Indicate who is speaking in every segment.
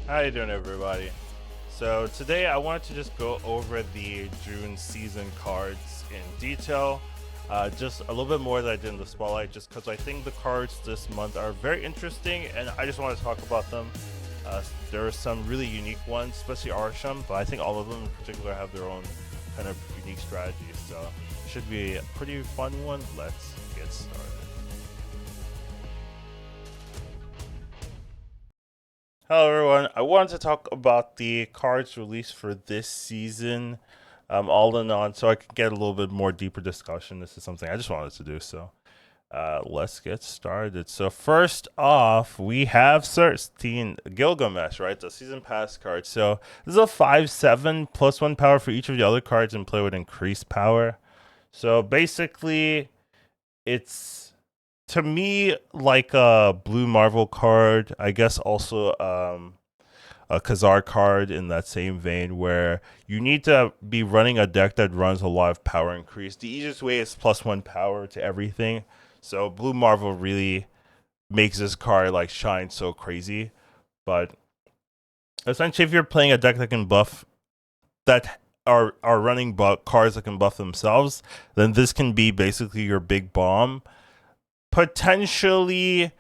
Speaker 1: How you doing, everybody? So today I wanted to just go over the June season cards in detail, just a little bit more than I did in the spotlight, just because I think the cards this month are very interesting, and I just want to talk about them. There are some really unique ones, especially Arishem, but I think all of them in particular have their own kind of unique strategies. So it should be a pretty fun one. Let's get started. Hello, everyone. I wanted to talk about the cards released for this season, all in on, so I can get a little bit more deeper discussion. This is something I just wanted to do, so let's get started. So first off, we have Sersi, Gilgamesh, right? The season pass card. So this is a 5/7 +1 power for each of the other cards and play with increased power. So basically, it's to me like a blue Marvel card. I guess also a Khazar card in that same vein, where you need to be running a deck that runs a lot of power increase. The easiest way is +1 power to everything. So blue Marvel really makes this card like shine so crazy. But essentially, if you're playing a deck that can buff, that are running cards that can buff themselves, then this can be basically your big bomb. Potentially,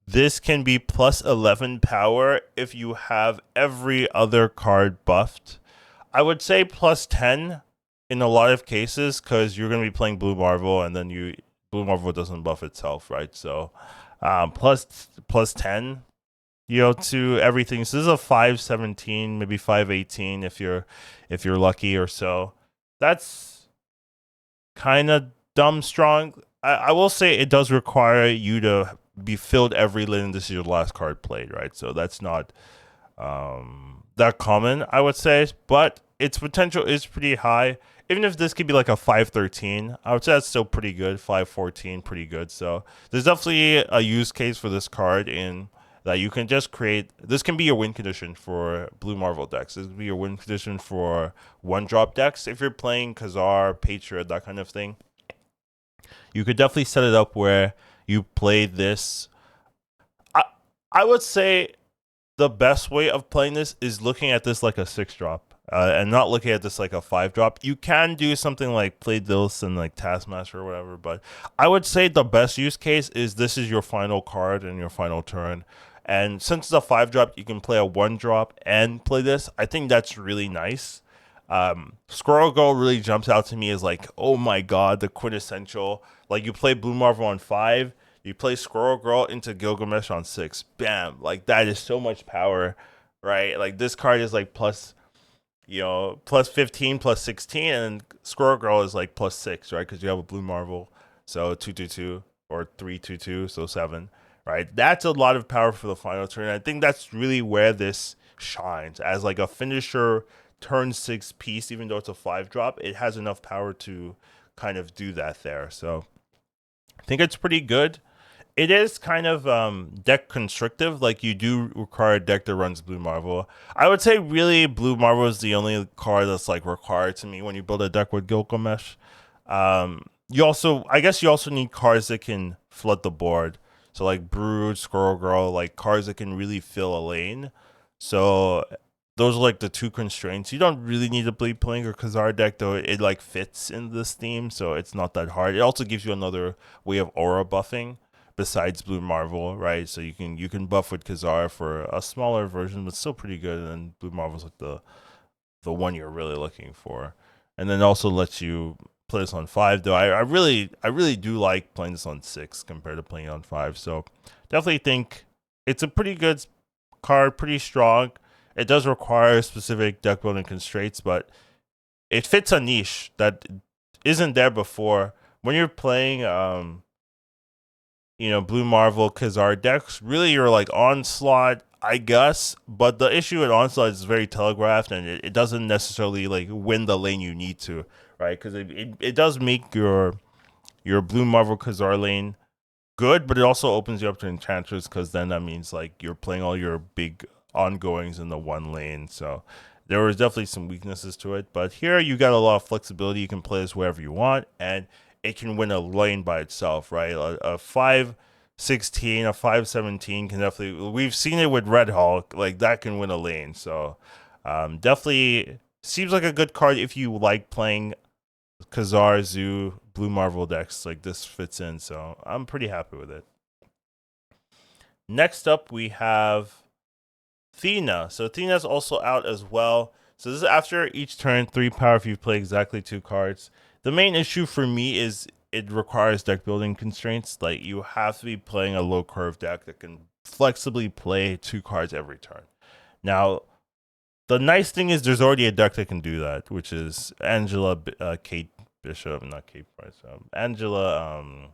Speaker 1: this can be +11 power if you have every other card buffed. I would say +10 in a lot of cases, because you're going to be playing Blue Marvel, and then Blue Marvel doesn't buff itself, right? So plus 10, to everything. So this is a 5/17, maybe 5/18 if you're lucky or so. That's kind of dumb strong. I will say it does require you to be filled every lane. This is your last card played, right? So that's not that common, I would say, but its potential is pretty high. Even if this could be like a 5/13, I would say that's still pretty good. 5/14, pretty good. So there's definitely a use case for this card in that you can just create. This can be your win condition for Blue Marvel decks. This would be your win condition for one-drop decks. If you're playing Khazar, Patriot, that kind of thing, you could definitely set it up where you play this. I would say the best way of playing this is looking at this like a 6-drop, and not looking at this like a 5-drop. You can do something like play this and like Taskmaster or whatever, but I would say the best use case is this is your final card and your final turn. And since it's a 5-drop, you can play a 1-drop and play this. I think that's really nice. Squirrel Girl really jumps out to me as like, oh my god, the quintessential. Like, you play Blue Marvel on 5, you play Squirrel Girl into Gilgamesh on 6. Bam! Like, that is so much power, right? Like, this card is like plus 15, +16, and Squirrel Girl is like +6, right? Because you have a Blue Marvel, so 2/2/2 or 3/2/2, so 7, right? That's a lot of power for the final turn. I think that's really where this shines as like a finisher turn 6 piece. Even though it's a 5-drop, it has enough power to kind of do that there. So I think it's pretty good. It is kind of deck constrictive. Like, you do require a deck that runs Blue Marvel. I would say really Blue Marvel is the only card that's like required to me when you build a deck with Gilgamesh. I guess you also need cards that can flood the board. So like Brood, Squirrel Girl, like cards that can really fill a lane. So those are like the two constraints. You don't really need to be playing a Khazar deck, though. It like fits in this theme, so it's not that hard. It also gives you another way of aura buffing besides Blue Marvel, right? So you can buff with Khazar for a smaller version, but still pretty good. And Blue Marvel's like the one you're really looking for, and then also lets you play this on 5. Though I really do like playing this on 6 compared to playing on 5. So definitely think it's a pretty good card, pretty strong. It does require specific deck building constraints, but it fits a niche that isn't there before. When you're playing, Blue Marvel Khazar decks, really you're like Onslaught, I guess. But the issue with Onslaught is very telegraphed, and it doesn't necessarily like win the lane you need to, right? Because it does make your Blue Marvel Khazar lane good, but it also opens you up to Enchantress, because then that means like you're playing all your big ongoings in the one lane. So there was definitely some weaknesses to it, but here you got a lot of flexibility. You can play this wherever you want, and it can win a lane by itself, right? A 5 516, a 517 can definitely. We've seen it with Red Hulk, like that can win a lane. So definitely seems like a good card if you like playing Khazar, Zoo, Blue Marvel decks. Like this fits in, so I'm pretty happy with it. Next up, we have Thena. So Thena's also out as well. So this is after each turn, 3 power if you play exactly 2 cards. The main issue for me is it requires deck building constraints. Like you have to be playing a low curve deck that can flexibly play 2 cards every turn. Now, the nice thing is there's already a deck that can do that, which is Angela, Kate Bishop, not Kate Price, Angela,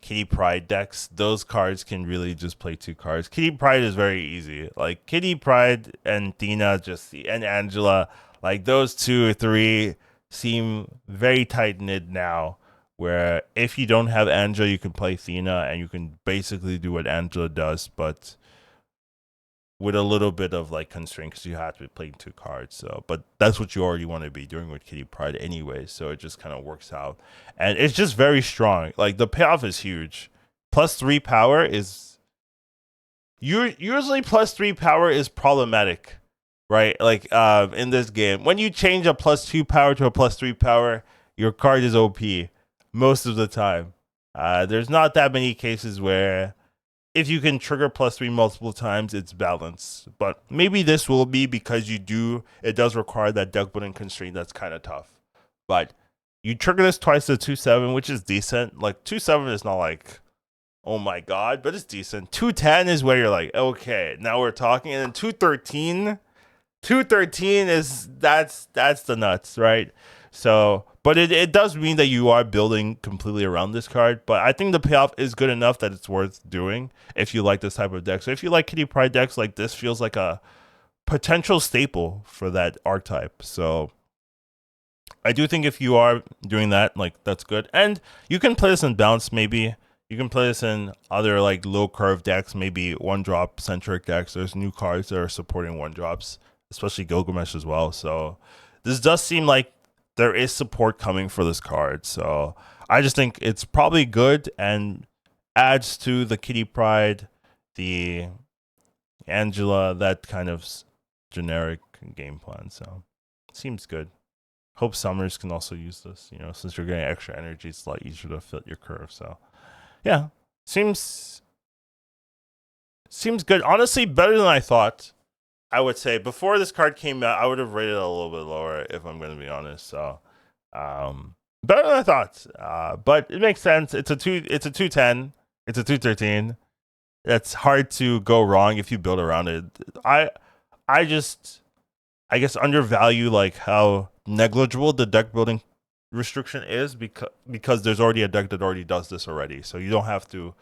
Speaker 1: Kitty Pryde decks. Those cards can really just play 2 cards. Kitty Pryde is very easy. Like Kitty Pryde and Thena, and Angela, like those 2 or 3 seem very tight knit now. Where if you don't have Angela, you can play Thena, and you can basically do what Angela does, but with a little bit of like constraint because you have to be playing 2 cards. So, but that's what you already want to be doing with Kitty Pryde anyway. So it just kind of works out, and it's just very strong. Like the payoff is huge. +3 power is usually +3 power is problematic, right? Like in this game, when you change a +2 power to a +3 power, your card is OP most of the time. There's not that many cases where if you can trigger +3 multiple times, it's balanced. But maybe this will be because it does require that deck building constraint that's kind of tough. But you trigger this twice to 2/7, which is decent. Like 2/7 is not like, oh my god, but it's decent. 2/10 is where you're like, okay, now we're talking. And then 2/13 is that's the nuts, right? So, but it does mean that you are building completely around this card. But I think the payoff is good enough that it's worth doing if you like this type of deck. So if you like Kitty Pryde decks, like this feels like a potential staple for that archetype. So I do think if you are doing that, like that's good. And you can play this in bounce, maybe. You can play this in other like low curve decks, maybe 1-drop centric decks. There's new cards that are supporting 1-drops, especially Gilgamesh as well. So this does seem like there is support coming for this card. So I just think it's probably good and adds to the Kitty Pryde, the Angela, that kind of generic game plan. So seems good. Hope Summers can also use this. Since you're getting extra energy, it's a lot easier to fit your curve. So yeah, seems good. Honestly, better than I thought. I would say before this card came out, I would have rated it a little bit lower if I'm going to be honest. So, better than I thought. But it makes sense. It's a 2/10. It's a 2/13. It's hard to go wrong if you build around it. I guess undervalue like how negligible the deck building restriction is because there's already a deck that already does this already. So you don't have to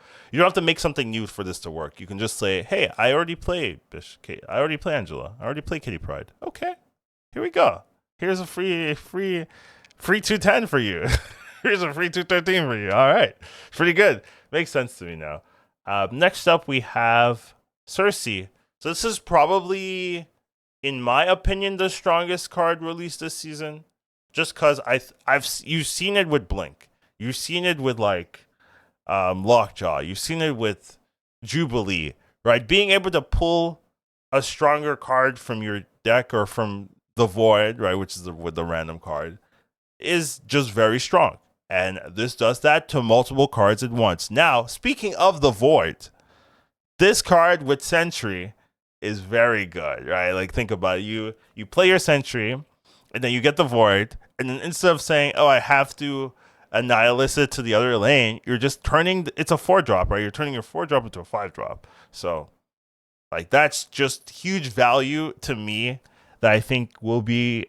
Speaker 1: make something new for this to work. You can just say, hey, I already play I already play Angela. I already play Kitty Pryde. Okay, here we go. Here's a free 2/10 for you. Here's a free 2/13 for you. All right, pretty good. Makes sense to me now. Next up we have Sersi. So this is probably, in my opinion, the strongest card released this season. Just because you've seen it with Blink, you've seen it with like Lockjaw, you've seen it with Jubilee, right? Being able to pull a stronger card from your deck or from the Void, right, which is with the random card, is just very strong. And this does that to multiple cards at once. Now, speaking of the Void, this card with Sentry is very good, right? Like think about it. You play your Sentry, and then you get the Void, and then instead of saying, oh, I have to Annihilate it to the other lane, you're just turning, it's a 4-drop, right? You're turning your 4-drop into a 5-drop. So, like, that's just huge value to me that I think will be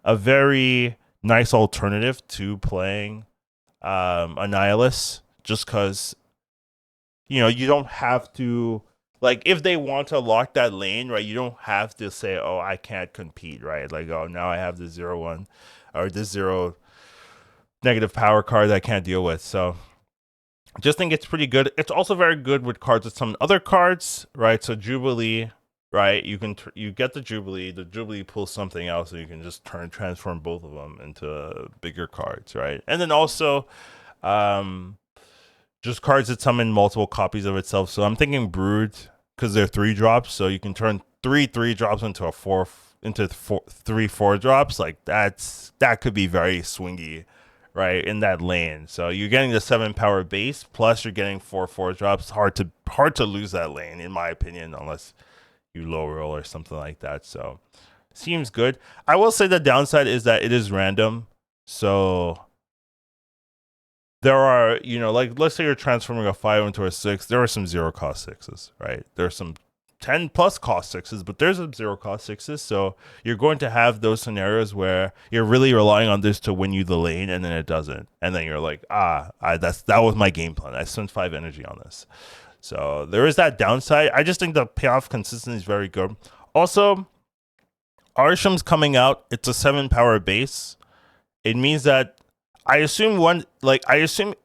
Speaker 1: a very nice alternative to playing Annihilus, just because, you know, you don't have to, like, if they want to lock that lane, right, you don't have to say, oh, I can't compete, right? Like, oh, now I have the 0-1 or this 0 negative power card that I can't deal with. So I just think it's pretty good. It's also very good with cards with some other cards, right? So Jubilee, right? You can you get the Jubilee pulls something else, so you can just transform both of them into bigger cards, right? And then also just cards that summon multiple copies of itself. So I'm thinking Brood because they're 3-drops, so you can turn 3-3-drops into three 4-drops. Like that could be very swingy, right, in that lane. So you're getting the 7-power base plus you're getting 4-4-drops. Hard to lose that lane in my opinion, unless you low roll or something like that. So seems good. I will say the downside is that it is random. So there are, like let's say you're transforming a 5 into a 6. There are some 0-cost 6s, right? There are some 10 plus cost 6s, but there's some 0-cost 6s. So you're going to have those scenarios where you're really relying on this to win you the lane, and then it doesn't, and then you're like, that was my game plan. I spent 5 energy on this. So there is that downside. I just think the payoff consistency is very good. Also, Arishem's coming out. It's a 7-power base. It means that I assume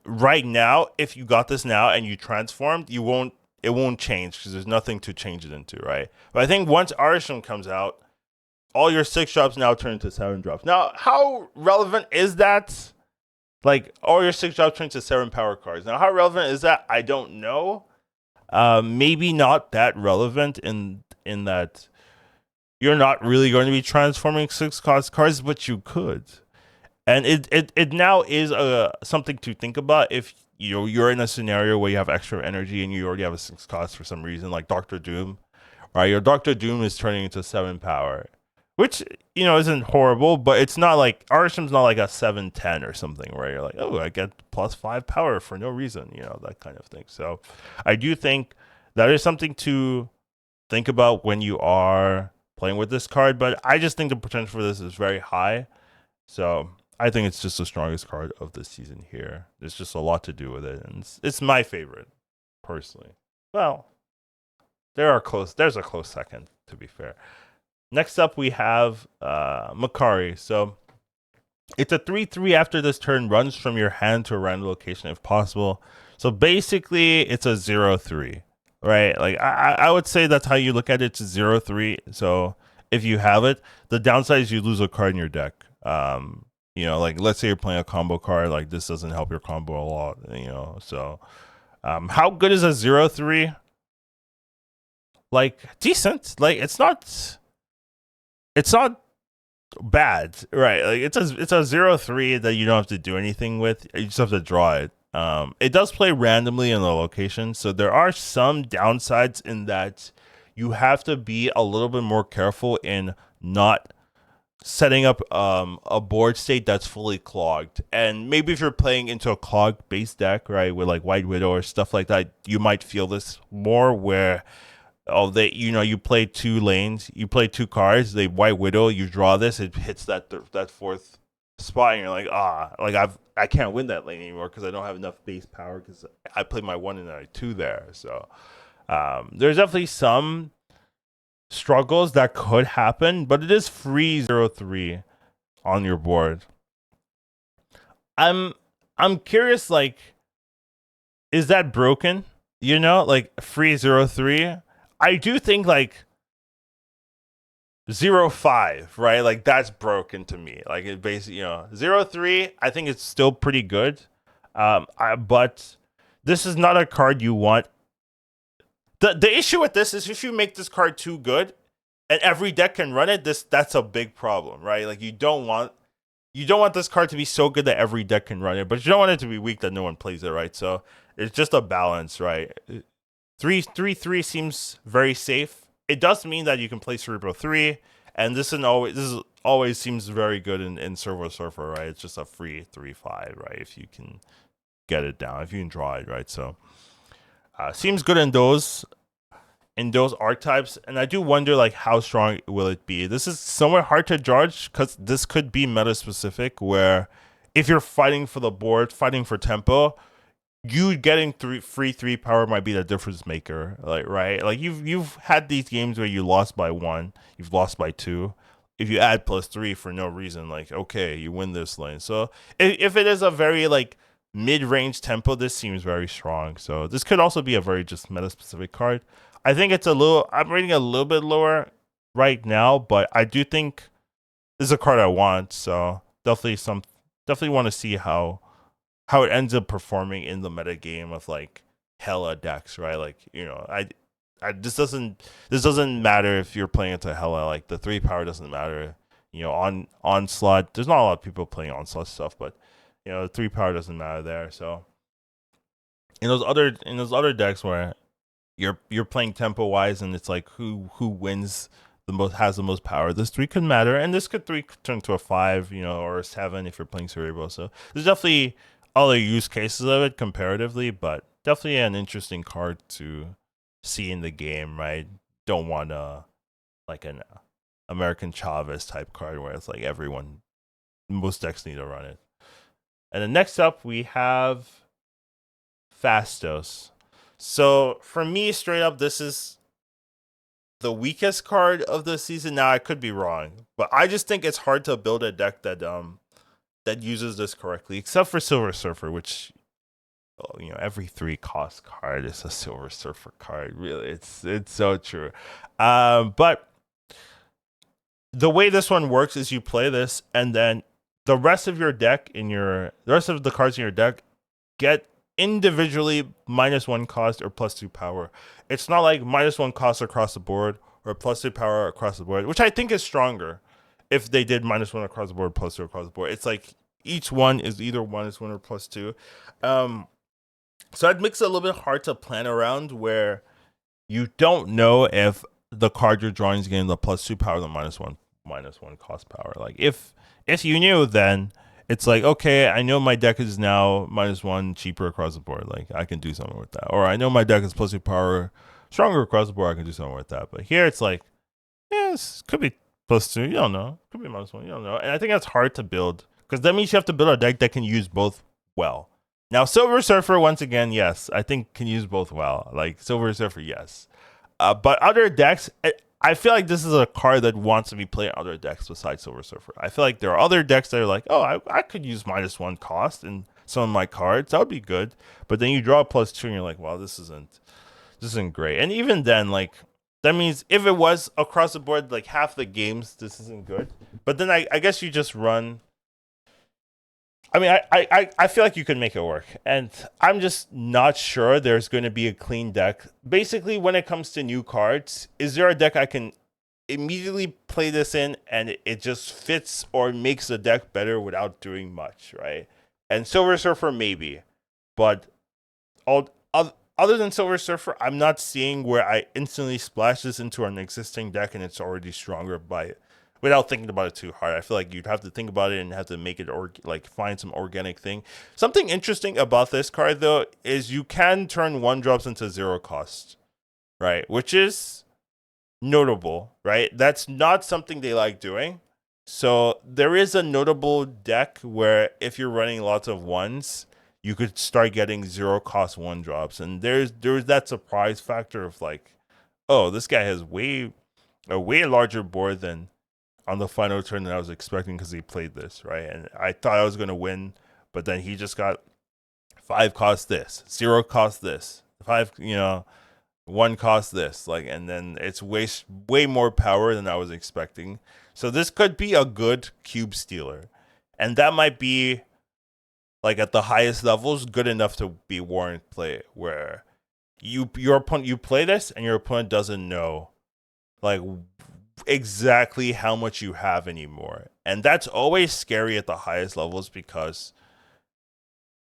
Speaker 1: right now, if you got this now and you transformed, it won't change because there's nothing to change it into, right? But I think once Arishem comes out, all your 6-drops now turn into 7-drops. Now, how relevant is that? Like, all your 6-drops turn into 7-power cards. Now, how relevant is that? I don't know. Maybe not that relevant in that you're not really going to be transforming 6-cost cards, but you could. And it now is something to think about if you're in a scenario where you have extra energy and you already have a 6-cost for some reason, like Dr. Doom. Right, your Dr. Doom is turning into 7-power, which isn't horrible, but it's not like Arishem's not like a 7-10 or something where you're like, oh, I get plus 5 power for no reason, that kind of thing. So I do think that is something to think about when you are playing with this card, but I just think the potential for this is very high. So I think it's just the strongest card of the season here. There's just a lot to do with it, and it's my favorite, personally. Well, there's a close second, to be fair. Next up, we have Makkari. So it's a 3/3 after this turn, runs from your hand to a random location if possible. So basically, it's a 0/3, right? Like I would say that's how you look at it. It's a 0/3. So if you have it, the downside is you lose a card in your deck. Like let's say you're playing a combo card, like this doesn't help your combo a lot, so how good is a 0/3? Like decent. Like it's not bad, right? Like it's a 0/3 that you don't have to do anything with. You just have to draw it. It does play randomly in the location, so there are some downsides in that you have to be a little bit more careful in not setting up a board state that's fully clogged. And maybe if you're playing into a clogged base deck, right, with like White Widow or stuff like that, you might feel this more where you play 2 lanes, you play 2 cards, they White Widow, you draw this, it hits that 4th spot, and you're like, I can't win that lane anymore because I don't have enough base power because I played my 1 and my 2 there. So there's definitely some struggles that could happen, but it is free 0/3 on your board. I'm curious, like, is that broken? Like free 0/3. I do think like 0/5, right? Like that's broken to me. Like it basically, 0/3. I think it's still pretty good. But this is not a card you want. The issue with this is if you make this card too good and every deck can run it, that's a big problem, right? Like you don't want this card to be so good that every deck can run it, but you don't want it to be weak that no one plays it, right? So it's just a balance, right? 3/3 seems very safe. It does mean that you can play Cerebral 3, and this always seems very good in Servo Surfer, right? It's just a free 3/5, right? If you can get it down, if you can draw it, right? So seems good in those archetypes, and I do wonder like how strong will it be. This is somewhat hard to judge because this could be meta specific, where if you're fighting for the board, fighting for tempo, you getting free 3 power might be the difference maker. Like right, like you've had these games where you lost by 1, you've lost by 2. If you add +3 for no reason, like okay, you win this lane. So if it is a very like mid-range tempo, this seems very strong. So this could also be a very just meta-specific card. I think I'm rating a little bit lower right now, but I do think this is a card I want. So definitely want to see how how it ends up performing in the meta game of like Hela decks, right? Like, I this doesn't matter if you're playing into Hela. Like the 3 power doesn't matter. On onslaught, there's not a lot of people playing onslaught stuff, but 3 power doesn't matter there. So in those other decks where you're playing tempo wise and it's like who wins the most, has the most power, this 3 could matter, and this could 3 turn to a 5, or a 7 if you're playing Cerebral. So there's definitely other use cases of it comparatively, but definitely an interesting card to see in the game, right? Don't want like an American Chavez type card where it's like most decks need to run it. And then next up we have Phastos. So for me, straight up, this is the weakest card of the season. Now I could be wrong, but I just think it's hard to build a deck that uses this correctly, except for Silver Surfer, which every 3 cost card is a Silver Surfer card. Really, it's so true. But the way this one works is you play this, and then the rest of your deck the rest of the cards in your deck get individually -1 cost or +2 power. It's not like -1 cost across the board or +2 power across the board, which I think is stronger if they did -1 across the board, +2 across the board. It's like each one is either -1 or +2. So it makes it a little bit hard to plan around, where you don't know if the card you're drawing is getting the +2 power, the -1 cost power. Like if you knew, then it's like, okay, I know my deck is now -1 cheaper across the board. Like I can do something with that. Or I know my deck is +2 power stronger across the board. I can do something with that. But here it's like, yes, could be +2. You don't know. Could be -1. You don't know. And I think that's hard to build, because that means you have to build a deck that can use both well. Now, Silver Surfer, once again, yes, I think can use both well. Like Silver Surfer, yes. But other decks, I feel like this is a card that wants to be played in other decks besides Silver Surfer. I feel like there are other decks that are like, oh, I could use -1 cost in some of my cards. That would be good. But then you draw a +2 and you're like, wow, this isn't great. And even then, like, that means if it was across the board, like half the games, this isn't good. But then I guess you just run. I mean, I feel like you could make it work. And I'm just not sure there's going to be a clean deck. Basically, when it comes to new cards, is there a deck I can immediately play this in and it just fits or makes the deck better without doing much, right? And Silver Surfer, maybe. But other than Silver Surfer, I'm not seeing where I instantly splash this into an existing deck and it's already stronger without thinking about it too hard. I feel like you'd have to think about it and have to make it find some organic thing. Something interesting about this card though is you can turn 1-drops into 0 cost, right? Which is notable, right? That's not something they like doing. So there is a notable deck where if you're running lots of 1s, you could start getting 0 cost 1-drops, and there's that surprise factor of like, oh, this guy has a way larger board than on the final turn than I was expecting, because he played this, right? And I thought I was going to win, but then he just got 5 cost this, 0 cost this, 5, 1 cost this, like, and then it's way more power than I was expecting. So this could be a good cube stealer, and that might be like at the highest levels good enough to be warrant play, where you play this and your opponent doesn't know like exactly how much you have anymore. And that's always scary at the highest levels, because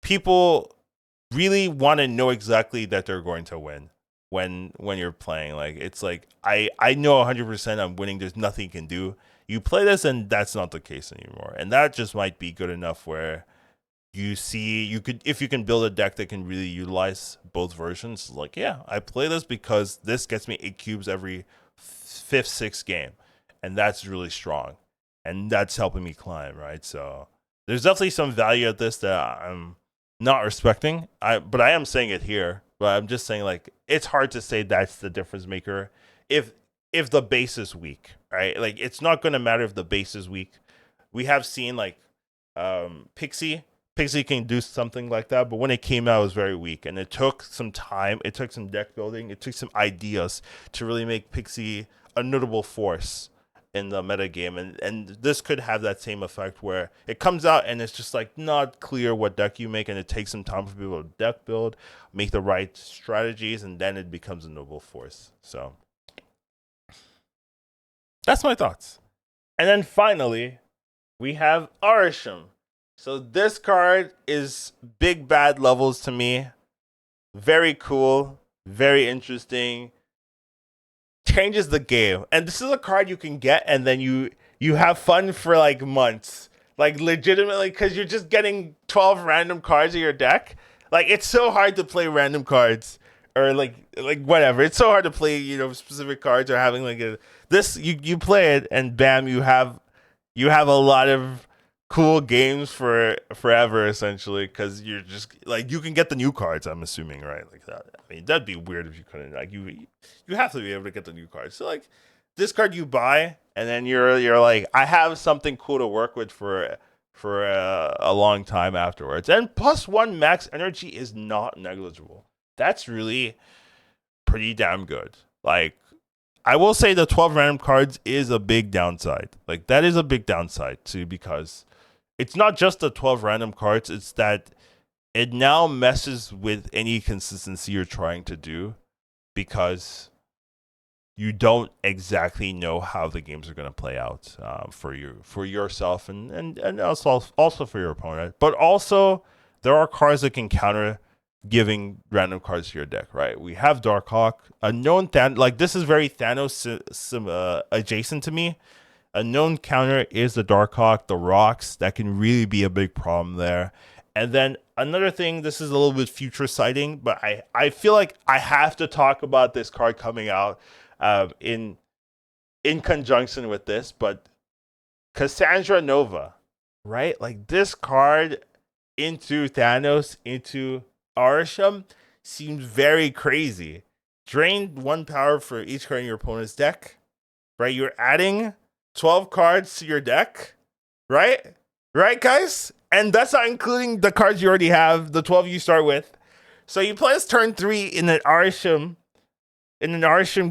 Speaker 1: people really want to know exactly that they're going to win when you're playing. Like, it's like, I know 100% I'm winning, there's nothing you can do. You play this and that's not the case anymore, and that just might be good enough where if you can build a deck that can really utilize both versions. Like, yeah, I play this because this gets me 8 cubes every 5th, 6th game, and that's really strong, and that's helping me climb, right? So there's definitely some value at this that I'm not respecting. But I am saying it here. But I'm just saying, like, it's hard to say that's the difference maker if the base is weak, right? Like, it's not going to matter if the base is weak. We have seen like Pixie can do something like that, but when it came out, it was very weak, and it took some time. It took some deck building. It took some ideas to really make Pixie a notable force. in the meta game, and this could have that same effect where it comes out and it's just like not clear what deck you make, and it takes some time for people to deck build, make the right strategies, and then it becomes a noble force. So that's my thoughts. And then finally, we have Arishem. So this card is big bad levels to me. Very cool, very interesting. Changes the game. And this is a card you can get and then you have fun for like months. Like legitimately, because you're just getting 12 random cards in your deck. Like it's so hard to play random cards. Or like whatever. It's so hard to play, specific cards or having like you play it and bam, you have a lot of cool games for forever essentially, because you're just like you can get the new cards, I'm assuming, right? Like that. I mean, that'd be weird if you couldn't. Like you have to be able to get the new cards. So like this card you buy and then you're like, I have something cool to work with for a long time afterwards. And +1 max energy is not negligible. That's really pretty damn good. Like I will say the 12 random cards is a big downside. Like that is a big downside too, because it's not just the 12 random cards, it's that it now messes with any consistency you're trying to do, because you don't exactly know how the games are going to play out for yourself and also for your opponent. But also there are cards that can counter giving random cards to your deck, right? We have Darkhawk, a known like this is very Thanos adjacent to me. A known counter is the Darkhawk, the rocks. That can really be a big problem there. And then another thing, this is a little bit future sighting, but I feel like I have to talk about this card coming out in conjunction with this, but Cassandra Nova, right? Like this card into Thanos, into Arishem seems very crazy. Drain 1 power for each card in your opponent's deck, right? You're adding 12 cards to your deck, right? Right, guys? And that's not including the cards you already have, the 12 you start with. So you play this turn 3 in an Arishem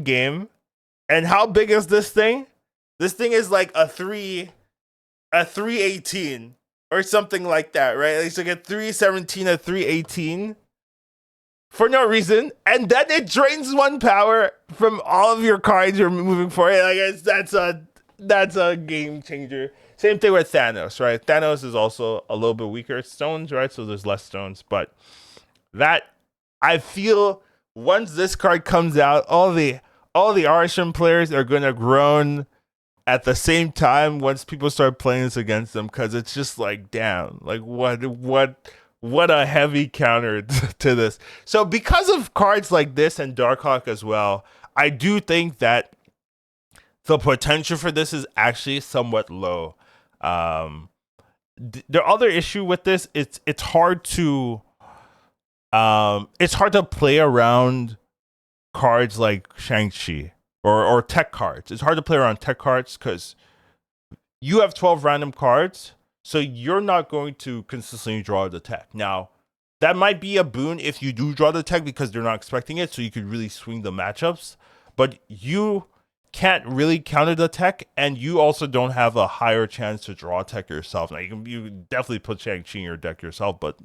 Speaker 1: game. And how big is this thing? This thing is like a 318 or something like that, right? It's like a 317, a 318 for no reason. And then it drains 1 power from all of your cards you're moving for it. Like that's a game changer. Same thing with Thanos, right? Thanos is also a little bit weaker at stones, right? So there's less stones. But that, I feel, once this card comes out, all the Arishem players are gonna groan at the same time once people start playing this against them, because it's just like, damn, like what a heavy counter to this. So because of cards like this and Darkhawk as well, I do think that the potential for this is actually somewhat low. The other issue with this, it's hard to play around cards like Shang-Chi or tech cards. It's hard to play around tech cards because you have 12 random cards, so you're not going to consistently draw the tech. Now, that might be a boon if you do draw the tech because they're not expecting it, so you could really swing the matchups. But you can't really counter the tech, and you also don't have a higher chance to draw tech yourself. Now, you can definitely put Shang-Chi in your deck yourself, but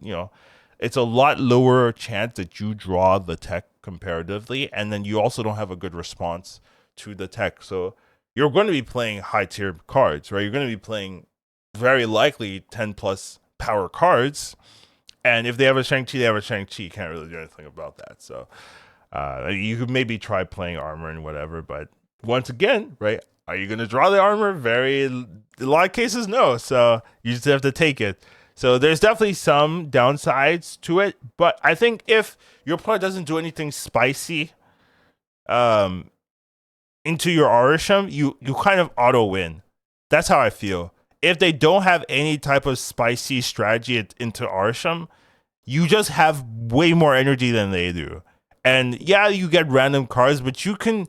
Speaker 1: it's a lot lower chance that you draw the tech comparatively, and then you also don't have a good response to the tech. So you're going to be playing high tier cards, right? You're going to be playing very likely 10 plus power cards, and if they have a Shang-Chi, they have a Shang-Chi. You can't really do anything about that. So you could maybe try playing armor and whatever, but once again, right, are you going to draw the armor? A lot of cases, no. So you just have to take it. So there's definitely some downsides to it, but I think if your opponent doesn't do anything spicy into your Arishem, you kind of auto win. That's how I feel. If they don't have any type of spicy strategy into Arishem, you just have way more energy than they do. And yeah, you get random cards, but you can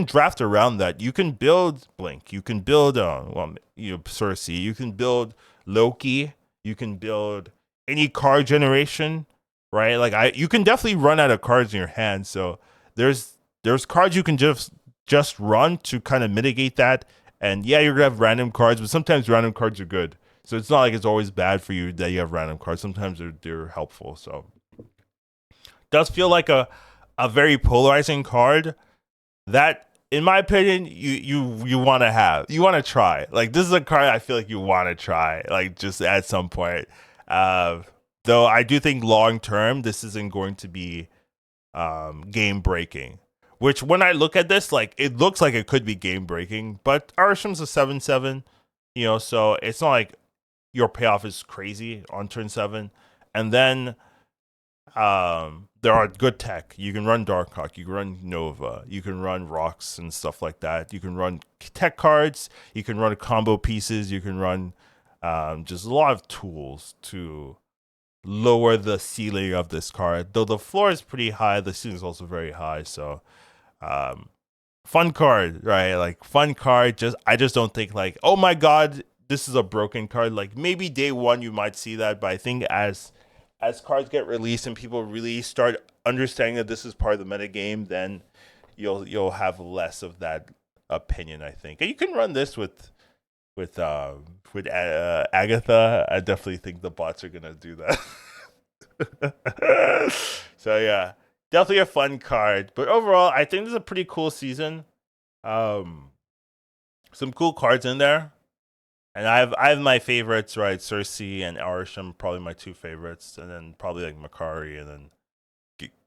Speaker 1: draft around that. You can build Blink. You can build Sersi. You can build Loki. You can build any card generation, right? Like you can definitely run out of cards in your hand. So there's cards you can just run to kind of mitigate that, And yeah, you're gonna have random cards, but sometimes random cards are good. So it's not like it's always bad for you that you have random cards. Sometimes they're helpful. So does feel like a very polarizing card that, in my opinion, you want to have. You want to try. Like, this is a card I feel like you want to try, like, just at some point. Though I do think long term, this isn't going to be game breaking. Which, when I look at this, like, it looks like it could be game breaking, but Arishem's a 7/7, so it's not like your payoff is crazy on turn 7. And then there are good tech. You can run Darkhawk, you can run Nova, you can run rocks and stuff like that. You can run tech cards, you can run combo pieces, you can run just a lot of tools to lower the ceiling of this card. Though the floor is pretty high, the ceiling is also very high. So fun card, right? Like, fun card. I just don't think like, oh my god, this is a broken card. Like, maybe day one you might see that, but I think as cards get released and people really start understanding that this is part of the meta game, then you'll have less of that opinion, I think. And you can run this with Agatha. I definitely think the bots are gonna do that. So yeah, definitely a fun card. But overall, I think this is a pretty cool season. Some cool cards in there. And I have my favorites, right? Sersi and Arishem, probably my two favorites, and then probably like Makkari, and then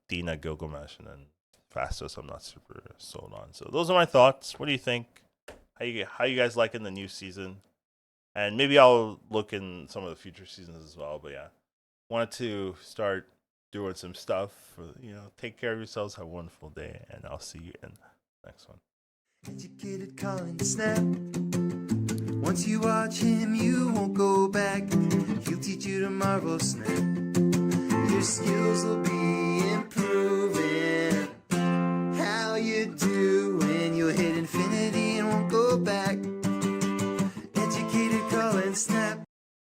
Speaker 1: Thena, Gilgamesh, and then Phastos. I'm not super sold on. So those are my thoughts. What do you think? How you guys liking the new season? And maybe I'll look in some of the future seasons as well. But yeah, wanted to start doing some stuff. Take care of yourselves. Have a wonderful day, and I'll see you in the next one.
Speaker 2: Educatedcollins snap. Once you watch him, you won't go back. He'll teach you to marvel snap.